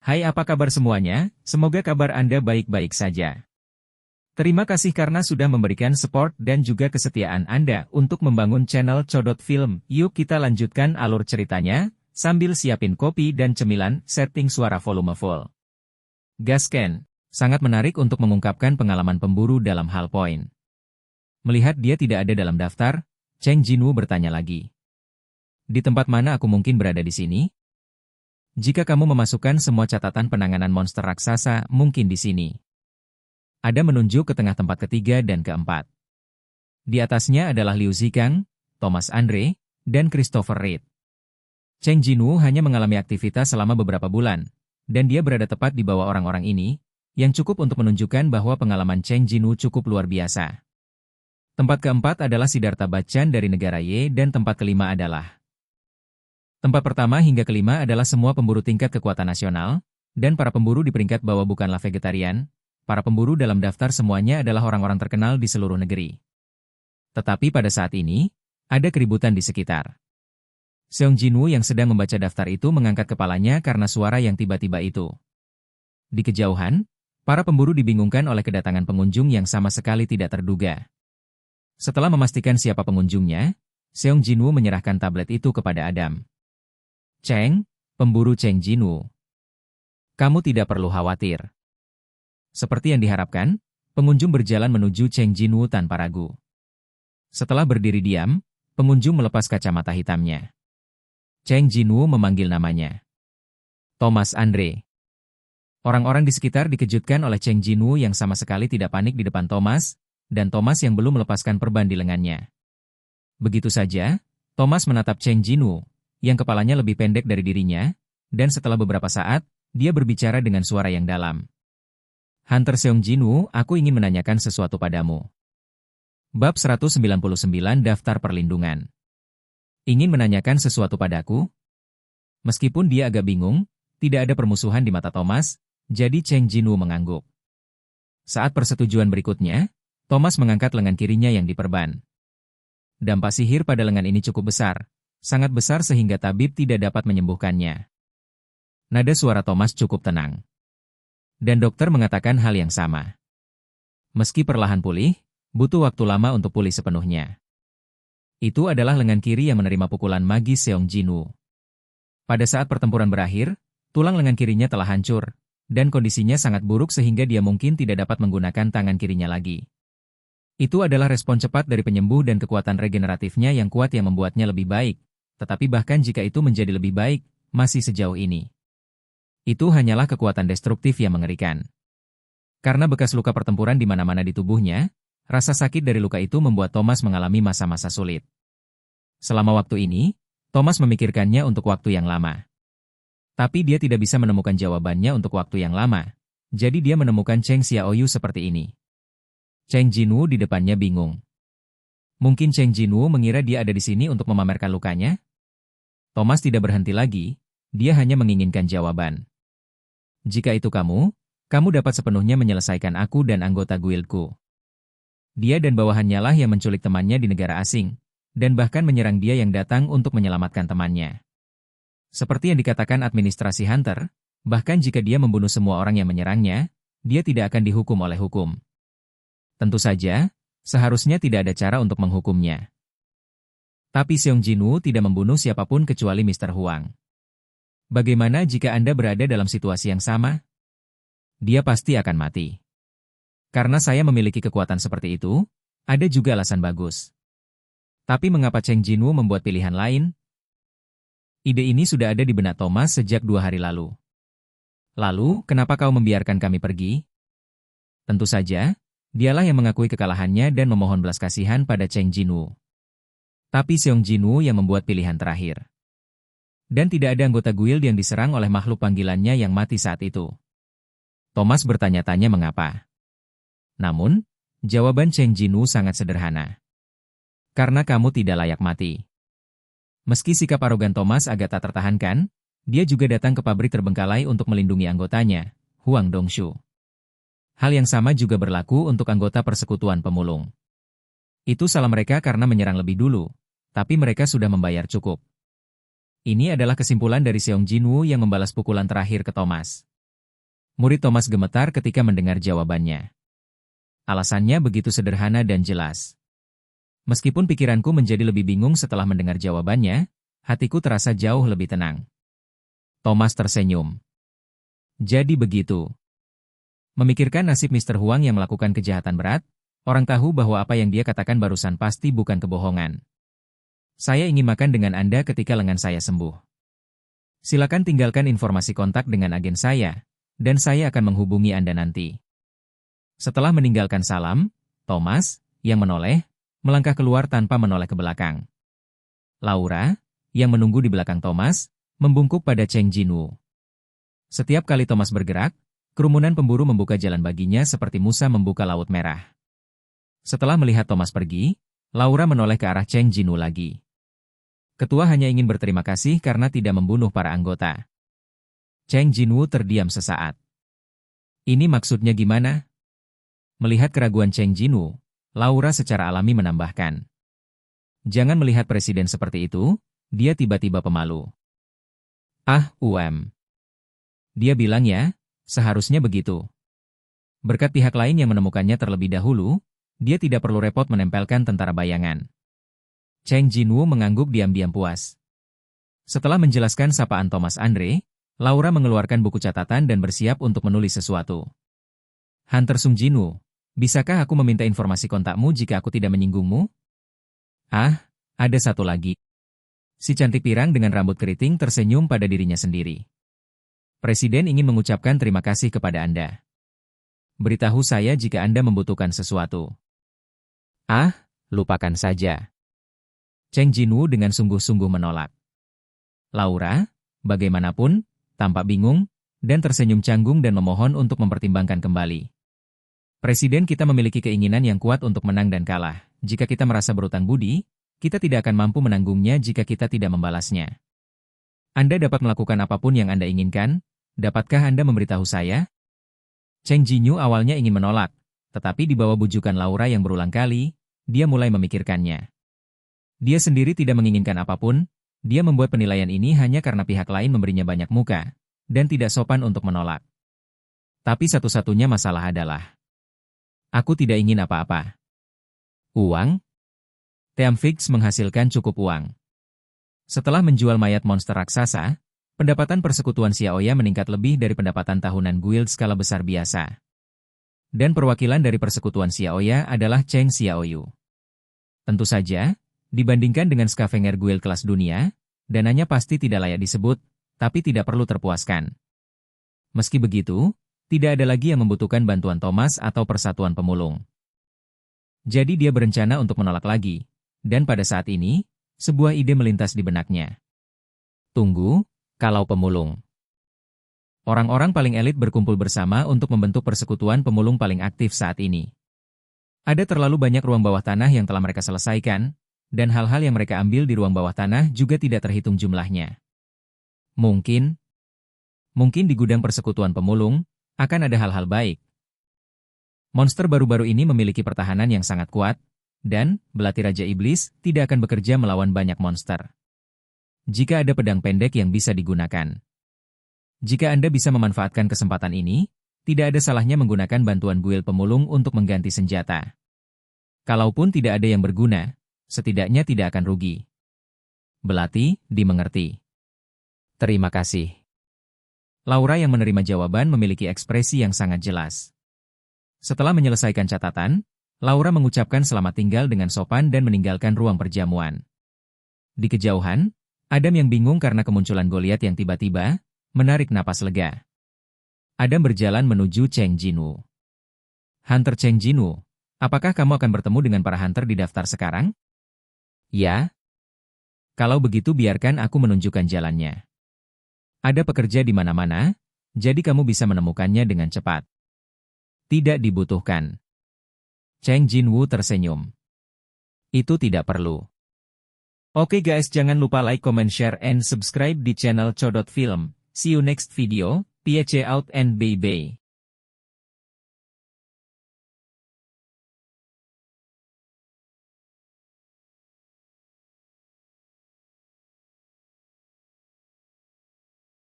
Hai, apa kabar semuanya? Semoga kabar Anda baik-baik saja. Terima kasih karena sudah memberikan support dan juga kesetiaan Anda untuk membangun channel Codot Film. Yuk kita lanjutkan alur ceritanya, sambil siapin kopi dan cemilan, setting suara volume full. Gasken, sangat menarik untuk mengungkapkan pengalaman pemburu dalam hal poin. Melihat dia tidak ada dalam daftar, Cheng Jinwoo bertanya lagi. Di tempat mana aku mungkin berada di sini? Jika kamu memasukkan semua catatan penanganan monster raksasa, mungkin di sini. Ada menunjuk ke tengah tempat ketiga dan keempat. Di atasnya adalah Liu Zikang, Thomas Andre, dan Christopher Reed. Cheng Jinwoo hanya mengalami aktivitas selama beberapa bulan, dan dia berada tepat di bawah orang-orang ini, yang cukup untuk menunjukkan bahwa pengalaman Cheng Jinwoo cukup luar biasa. Tempat keempat adalah Siddhartha Bachchan dari negara Y dan tempat kelima adalah tempat pertama hingga kelima adalah semua pemburu tingkat kekuatan nasional, dan para pemburu di peringkat bawah bukanlah vegetarian, para pemburu dalam daftar semuanya adalah orang-orang terkenal di seluruh negeri. Tetapi pada saat ini, ada keributan di sekitar. Seong Jinwoo yang sedang membaca daftar itu mengangkat kepalanya karena suara yang tiba-tiba itu. Di kejauhan, para pemburu dibingungkan oleh kedatangan pengunjung yang sama sekali tidak terduga. Setelah memastikan siapa pengunjungnya, Seong Jinwoo menyerahkan tablet itu kepada Adam. Cheng, pemburu Cheng Jinwoo. Kamu tidak perlu khawatir. Seperti yang diharapkan, pengunjung berjalan menuju Cheng Jinwoo tanpa ragu. Setelah berdiri diam, pengunjung melepas kacamata hitamnya. Cheng Jinwoo memanggil namanya. Thomas Andre. Orang-orang di sekitar dikejutkan oleh Cheng Jinwoo yang sama sekali tidak panik di depan Thomas, dan Thomas yang belum melepaskan perban di lengannya. Begitu saja, Thomas menatap Cheng Jinwoo, yang kepalanya lebih pendek dari dirinya, dan setelah beberapa saat, dia berbicara dengan suara yang dalam. Hunter Seong Jinwoo, aku ingin menanyakan sesuatu padamu. Bab 199 Daftar Perlindungan. Ingin menanyakan sesuatu padaku? Meskipun dia agak bingung, tidak ada permusuhan di mata Thomas, jadi Cheng Jinwoo mengangguk. Saat persetujuan berikutnya, Thomas mengangkat lengan kirinya yang diperban. Dampak sihir pada lengan ini cukup besar, sangat besar sehingga tabib tidak dapat menyembuhkannya. Nada suara Thomas cukup tenang. Dan dokter mengatakan hal yang sama. Meski perlahan pulih, butuh waktu lama untuk pulih sepenuhnya. Itu adalah lengan kiri yang menerima pukulan magis Seong Jinwoo. Pada saat pertempuran berakhir, tulang lengan kirinya telah hancur, dan kondisinya sangat buruk sehingga dia mungkin tidak dapat menggunakan tangan kirinya lagi. Itu adalah respon cepat dari penyembuh dan kekuatan regeneratifnya yang kuat yang membuatnya lebih baik, tetapi bahkan jika itu menjadi lebih baik, masih sejauh ini. Itu hanyalah kekuatan destruktif yang mengerikan. Karena bekas luka pertempuran di mana-mana di tubuhnya, rasa sakit dari luka itu membuat Thomas mengalami masa-masa sulit. Selama waktu ini, Thomas memikirkannya untuk waktu yang lama. Tapi dia tidak bisa menemukan jawabannya untuk waktu yang lama, jadi dia menemukan Cheng Xiaoyu seperti ini. Cheng Jinwoo di depannya bingung. Mungkin Cheng Jinwoo mengira dia ada di sini untuk memamerkan lukanya? Thomas tidak berhenti lagi, dia hanya menginginkan jawaban. Jika itu kamu dapat sepenuhnya menyelesaikan aku dan anggota guildku. Dia dan bawahannya lah yang menculik temannya di negara asing, dan bahkan menyerang dia yang datang untuk menyelamatkan temannya. Seperti yang dikatakan administrasi Hunter, bahkan jika dia membunuh semua orang yang menyerangnya, dia tidak akan dihukum oleh hukum. Tentu saja, seharusnya tidak ada cara untuk menghukumnya. Tapi Seong Jinwoo tidak membunuh siapapun kecuali Mr. Huang. Bagaimana jika Anda berada dalam situasi yang sama? Dia pasti akan mati. Karena saya memiliki kekuatan seperti itu, ada juga alasan bagus. Tapi mengapa Cheng Jinwoo membuat pilihan lain? Ide ini sudah ada di benak Thomas sejak 2 hari lalu. Lalu, kenapa kau membiarkan kami pergi? Tentu saja, dialah yang mengakui kekalahannya dan memohon belas kasihan pada Cheng Jinwoo. Tapi Seong Jinwoo yang membuat pilihan terakhir. Dan tidak ada anggota guild yang diserang oleh makhluk panggilannya yang mati saat itu. Thomas bertanya-tanya mengapa. Namun, jawaban Cheng Jinwoo sangat sederhana. Karena kamu tidak layak mati. Meski sikap arogan Thomas agak tak tertahankan, dia juga datang ke pabrik terbengkalai untuk melindungi anggotanya, Huang Dongshu. Hal yang sama juga berlaku untuk anggota persekutuan pemulung. Itu salah mereka karena menyerang lebih dulu, tapi mereka sudah membayar cukup. Ini adalah kesimpulan dari Seong Jinwoo yang membalas pukulan terakhir ke Thomas. Murid Thomas gemetar ketika mendengar jawabannya. Alasannya begitu sederhana dan jelas. Meskipun pikiranku menjadi lebih bingung setelah mendengar jawabannya, hatiku terasa jauh lebih tenang. Thomas tersenyum. Jadi begitu. Memikirkan nasib Mr. Huang yang melakukan kejahatan berat, orang tahu bahwa apa yang dia katakan barusan pasti bukan kebohongan. Saya ingin makan dengan Anda ketika lengan saya sembuh. Silakan tinggalkan informasi kontak dengan agen saya, dan saya akan menghubungi Anda nanti. Setelah meninggalkan salam, Thomas, yang menoleh, melangkah keluar tanpa menoleh ke belakang. Laura, yang menunggu di belakang Thomas, membungkuk pada Cheng Jinwoo. Setiap kali Thomas bergerak, kerumunan pemburu membuka jalan baginya seperti Musa membuka Laut Merah. Setelah melihat Thomas pergi, Laura menoleh ke arah Cheng Jinwoo lagi. Ketua hanya ingin berterima kasih karena tidak membunuh para anggota. Cheng Jinwoo terdiam sesaat. Ini maksudnya gimana? Melihat keraguan Cheng Jinwoo, Laura secara alami menambahkan. Jangan melihat presiden seperti itu, dia tiba-tiba pemalu. Dia bilang ya, seharusnya begitu. Berkat pihak lain yang menemukannya terlebih dahulu, dia tidak perlu repot menempelkan tentara bayangan. Cheng Jinwoo mengangguk diam-diam puas. Setelah menjelaskan sapaan Thomas Andre, Laura mengeluarkan buku catatan dan bersiap untuk menulis sesuatu. Hunter Sung Jinwoo, bisakah aku meminta informasi kontakmu jika aku tidak menyinggungmu? Ada satu lagi. Si cantik pirang dengan rambut keriting tersenyum pada dirinya sendiri. Presiden ingin mengucapkan terima kasih kepada Anda. Beritahu saya jika Anda membutuhkan sesuatu. Lupakan saja. Cheng Jinwoo dengan sungguh-sungguh menolak. Laura, bagaimanapun, tampak bingung, dan tersenyum canggung dan memohon untuk mempertimbangkan kembali. Presiden kita memiliki keinginan yang kuat untuk menang dan kalah. Jika kita merasa berutang budi, kita tidak akan mampu menanggungnya jika kita tidak membalasnya. Anda dapat melakukan apapun yang Anda inginkan, dapatkah Anda memberitahu saya? Cheng Jinwoo awalnya ingin menolak, tetapi di bawah bujukan Laura yang berulang kali, dia mulai memikirkannya. Dia sendiri tidak menginginkan apapun, dia membuat penilaian ini hanya karena pihak lain memberinya banyak muka, dan tidak sopan untuk menolak. Tapi satu-satunya masalah adalah, aku tidak ingin apa-apa. Uang? Team Fix menghasilkan cukup uang. Setelah menjual mayat monster raksasa, pendapatan persekutuan Xiaoya meningkat lebih dari pendapatan tahunan guild skala besar biasa. Dan perwakilan dari persekutuan Xiaoya adalah Cheng Xiaoyu. Tentu saja, dibandingkan dengan Scavenger Guild kelas dunia, dananya pasti tidak layak disebut, tapi tidak perlu terpuaskan. Meski begitu, tidak ada lagi yang membutuhkan bantuan Thomas atau persatuan pemulung. Jadi dia berencana untuk menolak lagi, dan pada saat ini, sebuah ide melintas di benaknya. Tunggu, kalau pemulung. Orang-orang paling elit berkumpul bersama untuk membentuk persekutuan pemulung paling aktif saat ini. Ada terlalu banyak ruang bawah tanah yang telah mereka selesaikan, dan hal-hal yang mereka ambil di ruang bawah tanah juga tidak terhitung jumlahnya. Mungkin di gudang persekutuan pemulung, akan ada hal-hal baik. Monster baru-baru ini memiliki pertahanan yang sangat kuat, dan belati Raja Iblis tidak akan bekerja melawan banyak monster. Jika ada pedang pendek yang bisa digunakan. Jika Anda bisa memanfaatkan kesempatan ini, tidak ada salahnya menggunakan bantuan guild pemulung untuk mengganti senjata. Kalaupun tidak ada yang berguna, setidaknya tidak akan rugi. Belati, dimengerti. Terima kasih. Laura yang menerima jawaban memiliki ekspresi yang sangat jelas. Setelah menyelesaikan catatan, Laura mengucapkan selamat tinggal dengan sopan dan meninggalkan ruang perjamuan. Di kejauhan, Adam yang bingung karena kemunculan Goliat yang tiba-tiba, menarik napas lega. Adam berjalan menuju Cheng Jinwoo. Hunter Cheng Jinwoo, apakah kamu akan bertemu dengan para hunter di daftar sekarang? Ya. Kalau begitu biarkan aku menunjukkan jalannya. Ada pekerja di mana-mana, jadi kamu bisa menemukannya dengan cepat. Tidak dibutuhkan. Cheng Jinwoo tersenyum. Itu tidak perlu. Oke guys, jangan lupa like, comment, share, and subscribe di channel Codot Film. See you next video, peace out and bye-bye.